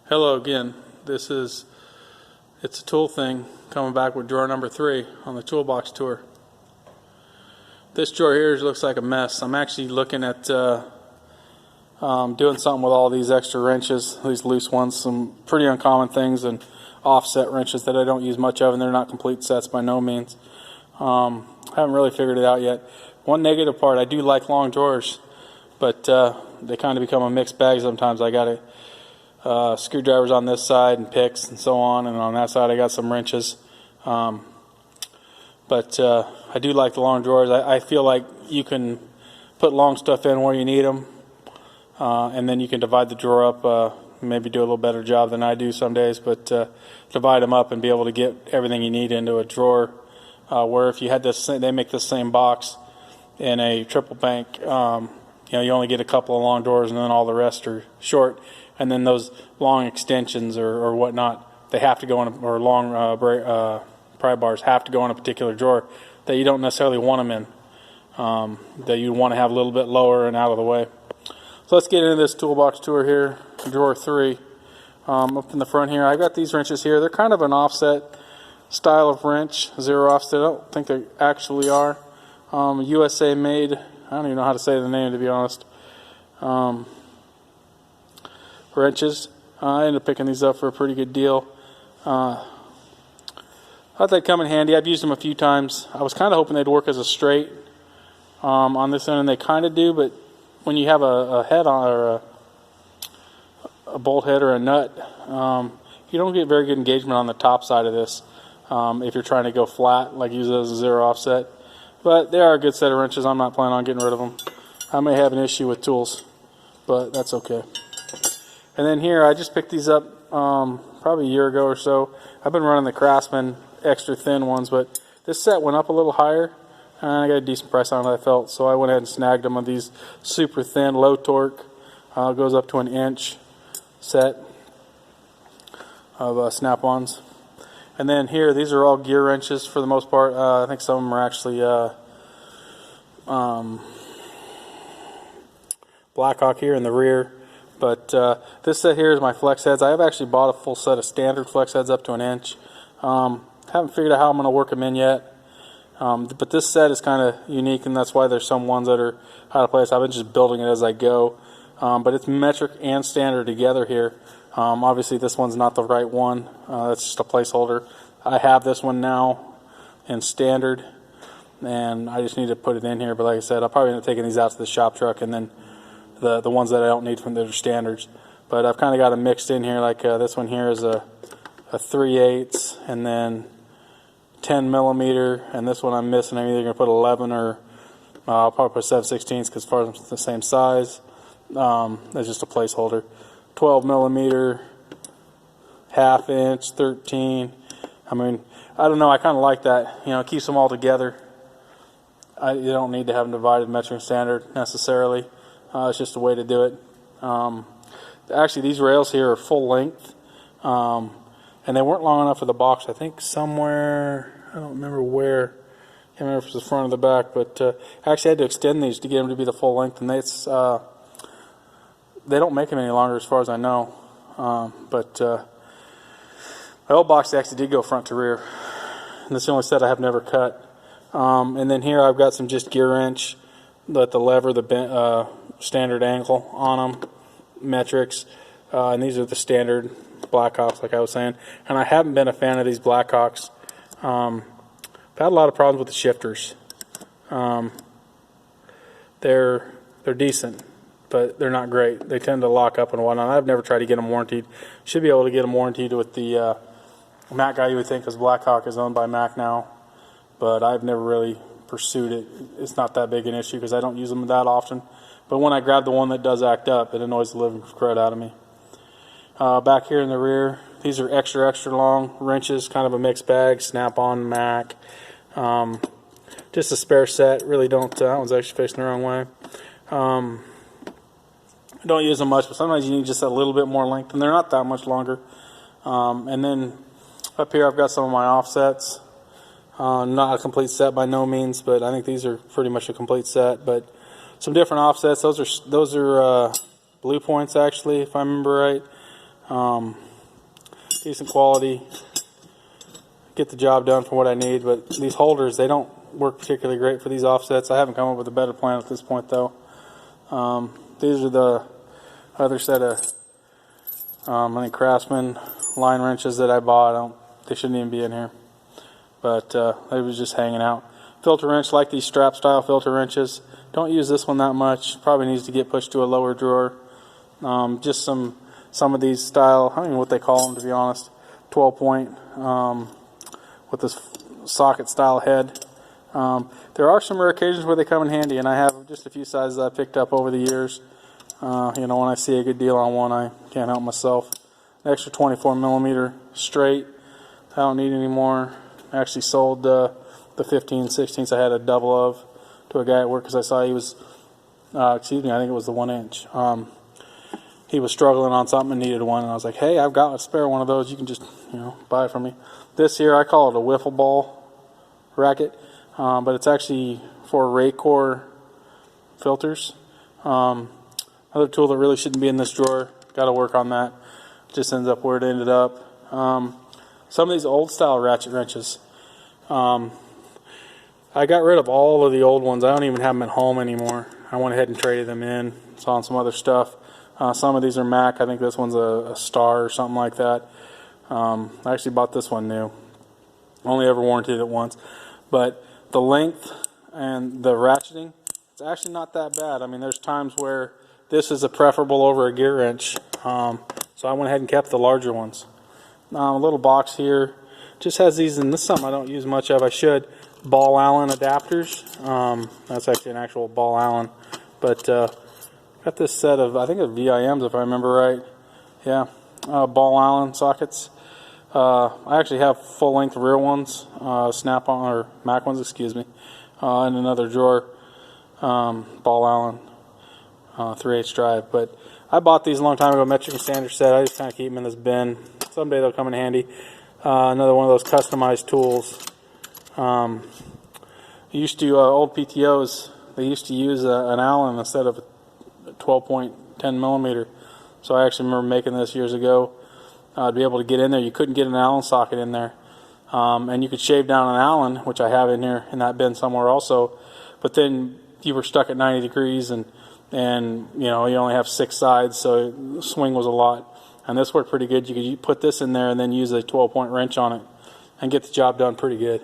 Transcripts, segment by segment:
Hello again. It's a tool thing coming back with drawer number 3 on the toolbox tour. This drawer here looks like a mess. I'm actually looking at doing something with all these extra wrenches, these loose ones, some pretty uncommon things, and offset wrenches that I don't use much of, and they're not complete sets by no means. I haven't really figured it out yet. One negative part, I do like long drawers, but they kind of become a mixed bag sometimes. I got screwdrivers on this side and picks and so on, and on that side I got some wrenches. But I do like the long drawers. I feel like you can put long stuff in where you need them, and then you can divide the drawer up, maybe do a little better job than I do some days, but divide them up and be able to get everything you need into a drawer, where if you had this, they make the same box in a triple bank, you only get a couple of long drawers and then all the rest are short. And then those long extensions or whatnot, they have to go in, or long pry bars have to go in a particular drawer that you don't necessarily want them in, that you want to have a little bit lower and out of the way. So let's get into this toolbox tour here, drawer 3. Up in the front here, I've got these wrenches here. They're kind of an offset style of wrench, zero offset. I don't think they actually are. USA made. I don't even know how to say the name, to be honest. Wrenches. I ended up picking these up for a pretty good deal. I thought they'd come in handy. I've used them a few times. I was kind of hoping they'd work as a straight on this end, and they kind of do, but when you have a head on, or a bolt head or a nut, you don't get very good engagement on the top side of this if you're trying to go flat, like use it as a zero offset. But they are a good set of wrenches. I'm not planning on getting rid of them. I may have an issue with tools, but that's okay. And then here, I just picked these up probably a year ago or so. I've been running the Craftsman extra thin ones, but this set went up a little higher, and I got a decent price on it, I felt. So I went ahead and snagged them with these super thin, low torque, goes up to an inch set of snap-ons. And then here, these are all gear wrenches for the most part. I think some of them are actually Blackhawk here in the rear. But this set here is my flex heads. I have actually bought a full set of standard flex heads up to an inch. Haven't figured out how I'm going to work them in yet. But this set is kind of unique, and that's why there's some ones that are out of place. I've been just building it as I go. But it's metric and standard together here. Obviously this one's not the right one. That's just a placeholder. I have this one now in standard, and I just need to put it in here. But like I said, I'll probably end up taking these out to the shop truck, and then the ones that I don't need from the standards. But I've kind of got them mixed in here. Like this one here is a 3/8 and then 10 millimeter, and this one I'm missing. I'm either going to put 11 or I'll probably put 7/16 because as far as it's the same size. That's just a placeholder. 12 millimeter, ½ inch, 13. I mean, I don't know. I kind of like that. It keeps them all together. You don't need to have them divided metric standard necessarily. It's just a way to do it. Actually, these rails here are full length, and they weren't long enough for the box. I think somewhere, I don't remember where. I can't remember if it was the front or the back, but I actually had to extend these to get them to be the full length, and they don't make them any longer as far as I know. But my old box actually did go front to rear, and that's the only set I have never cut. And then here I've got some just gear wrench, the lever, the standard angle on them, metrics, and these are the standard Blackhawks, like I was saying. And I haven't been a fan of these Blackhawks. I've had a lot of problems with the shifters. They're decent, but they're not great. They tend to lock up and whatnot. I've never tried to get them warrantied. Should be able to get them warrantied with the Mac guy. You would think, because Blackhawk is owned by Mac now, but I've never really pursued it. It's not that big an issue because I don't use them that often. But when I grab the one that does act up, it annoys the living crud out of me. Back here in the rear, these are extra long wrenches, kind of a mixed bag, Snap-on, Mac. Just a spare set. Really don't. That one's actually facing the wrong way. I don't use them much, but sometimes you need just a little bit more length, and they're not that much longer. And then up here, I've got some of my offsets. Not a complete set by no means, but I think these are pretty much a complete set. But some different offsets. Those are blue points, actually, if I remember right. Decent quality, get the job done for what I need. But these holders, they don't work particularly great for these offsets. I haven't come up with a better plan at this point though. These are the other set of I think Craftsman line wrenches that I bought. They shouldn't even be in here, but they was just hanging out. Filter wrench, like these strap style filter wrenches. Don't use this one that much. Probably needs to get pushed to a lower drawer. Just some of these style, I don't know what they call them, to be honest, 12 point with this socket style head. There are some rare occasions where they come in handy, and I have just a few sizes I picked up over the years. You know, when I see a good deal on one, I can't help myself. An extra 24 millimeter straight, I don't need any more. I actually sold the 15 16s I had a double of to a guy at work because I saw he was, I think it was the 1 inch. He was struggling on something and needed one, and I was like, hey, I've got a spare one of those. You can just, buy it from me. This here, I call it a wiffle ball racket, but it's actually for Raycor filters. Another tool that really shouldn't be in this drawer. Got to work on that. Just ends up where it ended up. Some of these old style ratchet wrenches. I got rid of all of the old ones. I don't even have them at home anymore. I went ahead and traded them in. Saw some other stuff. Some of these are Mac. I think this one's a Star or something like that. I actually bought this one new. Only ever warranted it once. But the length and the ratcheting, it's actually not that bad. I mean, there's times where this is a preferable over a gear wrench. So I went ahead and kept the larger ones. A little box here. Just has these, and this is something I don't use much of. I should. Ball Allen adapters. That's actually an actual Ball Allen. But got this set of, I think it's VIMs if I remember right. Yeah, Ball Allen sockets. I actually have full-length rear ones, Snap-on or Mac ones, excuse me, in another drawer. Ball Allen 3/8 drive. But I bought these a long time ago, metric and standard set. I just kind of keep them in this bin. Someday they'll come in handy. Another one of those customized tools. Used to old PTOs, they used to use an Allen instead of a 12.10 millimeter. So I actually remember making this years ago. To be able to get in there, you couldn't get an Allen socket in there, and you could shave down an Allen, which I have in here in that bin somewhere also. But then you were stuck at 90 degrees, and you only have 6 sides, so the swing was a lot. And this worked pretty good. You could put this in there and then use a 12-point wrench on it and get the job done pretty good.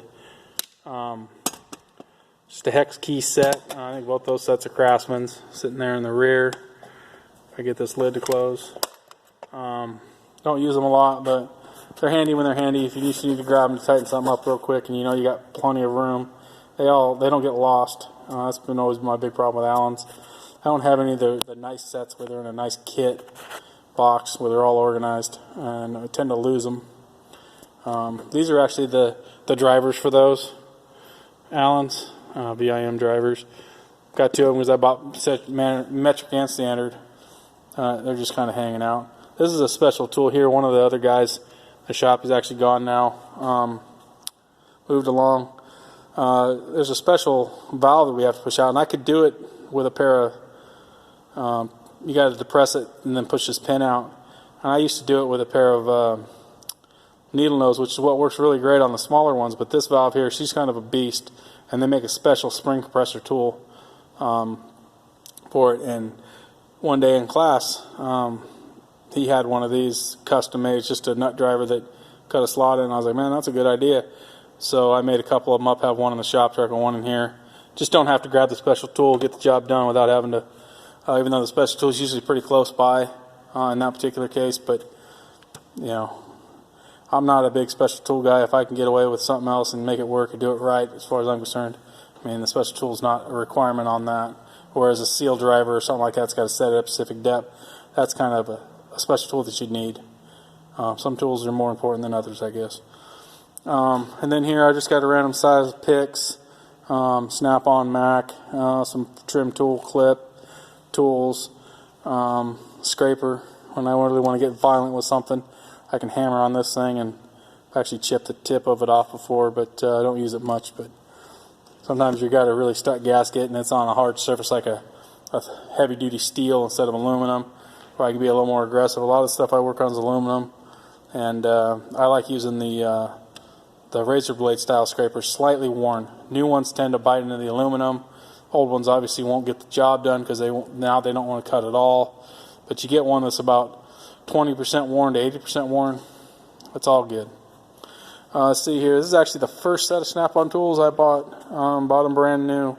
Just a hex key set. I think both those sets are Craftsman's, sitting there in the rear. If I get this lid to close. Don't use them a lot, but they're handy when they're handy. If you just need to grab them to tighten something up real quick, and you got plenty of room, they don't get lost. That's been always my big problem with Allens. I don't have any of the nice sets where they're in a nice kit box where they're all organized, and I tend to lose them. These are actually the drivers for those Allens, VIM drivers. Got 2 of them because I bought metric and standard. They're just kind of hanging out. This is a special tool here. One of the other guys in the shop is actually gone now. Moved along. There's a special valve that we have to push out, and I could do it with a pair of, you got to depress it and then push this pin out. And I used to do it with a pair of needle nose, which is what works really great on the smaller ones. But this valve here, she's kind of a beast, and they make a special spring compressor tool for it. And one day in class, he had one of these custom made, just a nut driver that cut a slot in. I was like, man, that's a good idea. So I made a couple of them up, have one in the shop truck and one in here. Just don't have to grab the special tool, get the job done without having to, even though the special tool is usually pretty close by in that particular case. But, I'm not a big special tool guy. If I can get away with something else and make it work and do it right, as far as I'm concerned, I mean, the special tool is not a requirement on that. Whereas a seal driver or something like that's got to set it at a specific depth. That's kind of a special tool that you'd need. Some tools are more important than others, I guess. And then here I just got a random size picks, Snap-on Mac, some trim tool clip tools, scraper. When I really want to get violent with something, I can hammer on this thing, and I've actually chipped the tip of it off before, but I don't use it much. But sometimes you got a really stuck gasket and it's on a hard surface like a heavy-duty steel instead of aluminum, probably be a little more aggressive. A lot of the stuff I work on is aluminum, and I like using the razor blade style scrapers, slightly worn. New ones tend to bite into the aluminum. Old ones obviously won't get the job done because now they don't want to cut at all. But you get one that's about 20% worn to 80% worn. It's all good. Let's see here. This is actually the first set of Snap-on tools I bought. Bought them brand new.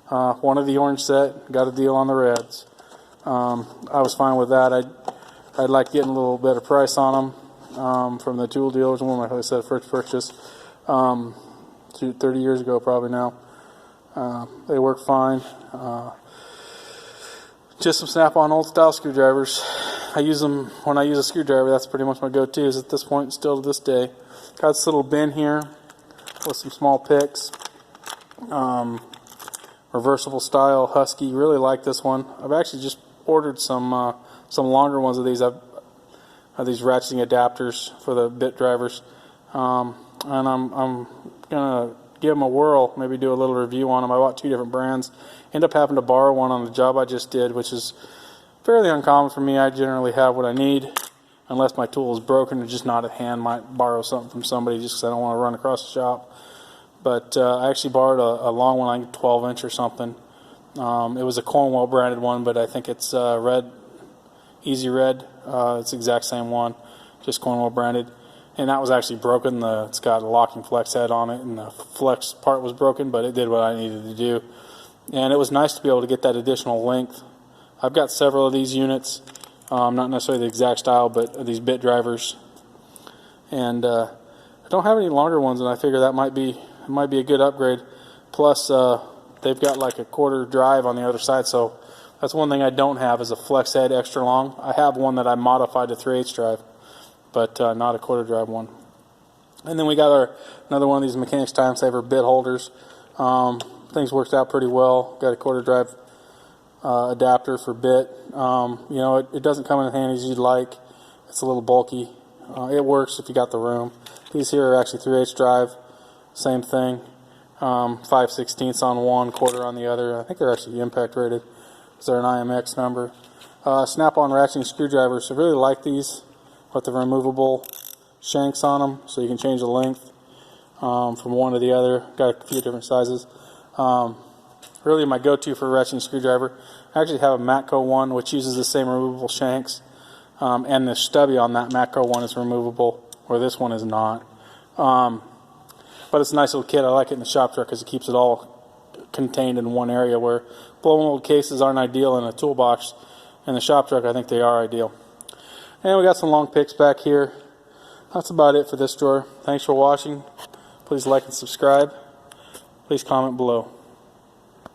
One of the orange set. Got a deal on the reds. I was fine with that. I'd like getting a little better price on them from the tool dealers. One of my said first purchase 30 years ago probably now. They work fine. Just some Snap-on old style screwdrivers. I use them when I use a screwdriver. That's pretty much my go-to is at this point, still to this day. Got this little bin here with some small picks. Reversible style Husky. Really like this one. I've actually just ordered some longer ones of these. I've these ratcheting adapters for the bit drivers, and I'm gonna give them a whirl. Maybe do a little review on them. I bought 2 different brands. End up having to borrow one on the job I just did, which is fairly uncommon for me. I generally have what I need, unless my tool is broken or just not at hand. Might borrow something from somebody just because I don't want to run across the shop. But I actually borrowed a long one, like 12-inch or something. It was a Cornwell branded one, but I think it's red, Easy Red. It's the exact same one, just Cornwell branded. And that was actually broken. It's got a locking flex head on it, and the flex part was broken, but it did what I needed to do. And it was nice to be able to get that additional length. I've got several of these units, not necessarily the exact style, but these bit drivers. And I don't have any longer ones, and I figure that might be a good upgrade. Plus, they've got like a quarter drive on the other side, so that's one thing I don't have is a flex head extra long. I have one that I modified to 3/8 drive, but not a quarter drive one. And then we got another one of these Mechanics Time Saver bit holders. Things worked out pretty well. Got a quarter drive adapter for bit. You know, it doesn't come in as handy as you'd like. It's a little bulky. It works if you got the room. These here are actually 3/8 drive. Same thing. 5/16 on one, quarter on the other. I think they're actually impact rated. They're an IMX number. Snap-on ratcheting screwdrivers. I really like these with the removable shanks on them, so you can change the length from one to the other. Got a few different sizes. Really my go-to for ratcheting screwdriver. I actually have a Matco one which uses the same removable shanks, and the stubby on that Matco one is removable, where this one is not. But it's a nice little kit. I like it in the shop truck because it keeps it all contained in one area, where blow mold cases aren't ideal in a toolbox. In the shop truck, I think they are ideal. And we got some long picks back here. That's about it for this drawer. Thanks for watching. Please like and subscribe. Please comment below.